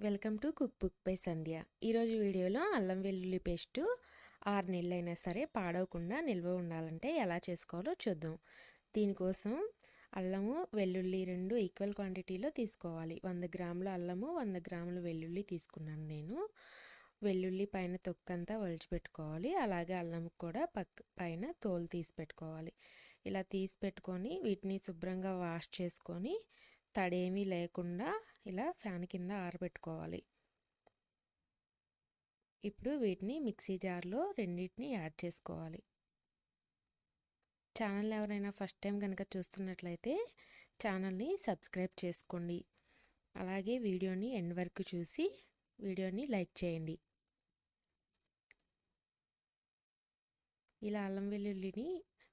Welcome to cook book by Sandhya. ఈరోజు వీడియోలో అల్లం వెల్లుల్లి పేస్టు 6 నెలలైనా సరే పాడవకుండా నిల్వ ఉండాలంటే ఎలా చేసుకోవాలో చూద్దాం. దీనికోసం అల్లము వెల్లుల్లి 2 ఈక్వల్ క్వాంటిటీలో తీసుకోవాలి. 100 గ్రాముల అల్లము 100 గ్రాముల వెల్లుల్లి తీసుకున్నాను నేను. వెల్లుల్లి పైన తొక్కంతా ఒలిచిపెట్టుకోవాలి. అలాగే అల్లం కూడా పైన తోలు తీసి పెట్టుకోవాలి. ఇలా తీసి పెట్టుకొని వీటిని శుభ్రంగా వాష్ చేసుకొని తడేమీ లేకుండా ఇలా ఫ్యాన్ కింద ఆరబెట్టుకోవాలి. ఇప్పుడు వీటిని మిక్సీ జార్లో రెండింటిని యాడ్ చేసుకోవాలి. ఛానల్ ఎవరైనా ఫస్ట్ టైం కనుక చూస్తున్నట్లయితే ఛానల్ని సబ్స్క్రైబ్ చేసుకోండి. అలాగే వీడియోని ఎండ్ వరకు చూసి వీడియోని లైక్ చేయండి. ఇలా అల్లం వెల్లుల్లిని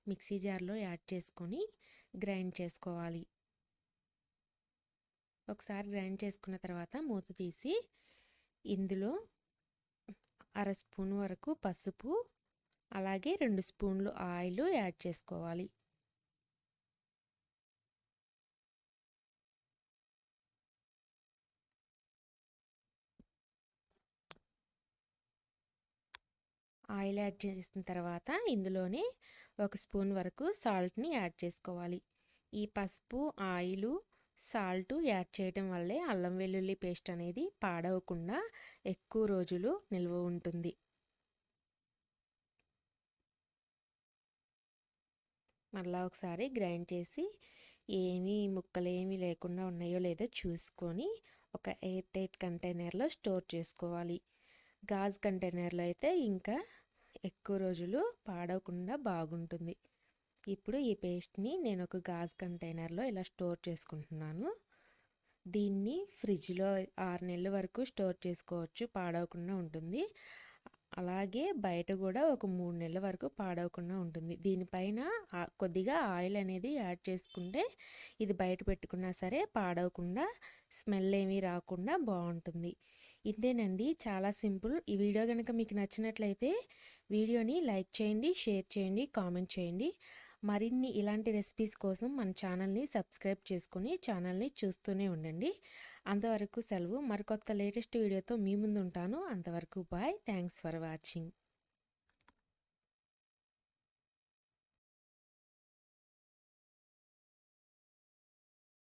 మిక్సీ జార్లో యాడ్ చేసుకొని గ్రైండ్ చేసుకోవాలి. ఒకసారి గ్రైండ్ చేసుకున్న తర్వాత మూత తీసి ఇందులో 1/2 స్పూన్ వరకు పసుపు అలాగే 2 స్పూన్లు ఆయిల్ యాడ్ చేసుకోవాలి. ఆయిల్ యాడ్ చేసిన తర్వాత ఇందులోనే 1 స్పూన్ వరకు సాల్ట్ని యాడ్ చేసుకోవాలి. ఈ పసుపు ఆయిల్ సాల్ట్ యాడ్ చేయడం వల్లే అల్లం వెల్లుల్లి పేస్ట్ అనేది పాడవకుండా ఎక్కువ రోజులు నిల్వ ఉంటుంది. మళ్ళీ ఒకసారి గ్రైండ్ చేసి ముక్కలేమీ లేకుండా ఉన్నాయో లేదో చూసుకొని ఒక ఎయిర్ టైట్ కంటైనర్లో స్టోర్ చేసుకోవాలి. గాజు కంటైనర్లో అయితే ఇంకా ఎక్కువ రోజులు పాడవకుండా బాగుంటుంది. ఇప్పుడు ఈ పేస్ట్ని నేను ఒక గాజు కంటైనర్లో ఇలా స్టోర్ చేసుకుంటున్నాను. దీన్ని ఫ్రిడ్జ్లో 6 నెలల వరకు స్టోర్ చేసుకోవచ్చు, పాడవకుండా ఉంటుంది. అలాగే బయట కూడా ఒక 3 నెలల వరకు పాడవకుండా ఉంటుంది. దీనిపైన కొద్దిగా ఆయిల్ అనేది యాడ్ చేసుకుంటే ఇది బయట పెట్టుకున్నా సరే పాడవకుండా స్మెల్ ఏమీ రాకుండా బాగుంటుంది. ఇంతేనండి, చాలా సింపుల్. ఈ వీడియో కనుక మీకు నచ్చినట్లయితే వీడియోని లైక్ చేయండి, షేర్ చేయండి, కామెంట్ చేయండి. మరిన్ని ఇలాంటి రెసిపీస్ కోసం మన ఛానల్ని సబ్స్క్రైబ్ చేసుకొని ఛానల్ని చూస్తూనే ఉండండి. అంతవరకు సెలవు. మరికొత్త లేటెస్ట్ వీడియోతో మీ ముందు ఉంటాను. అంతవరకు బాయ్. Thanks for watching.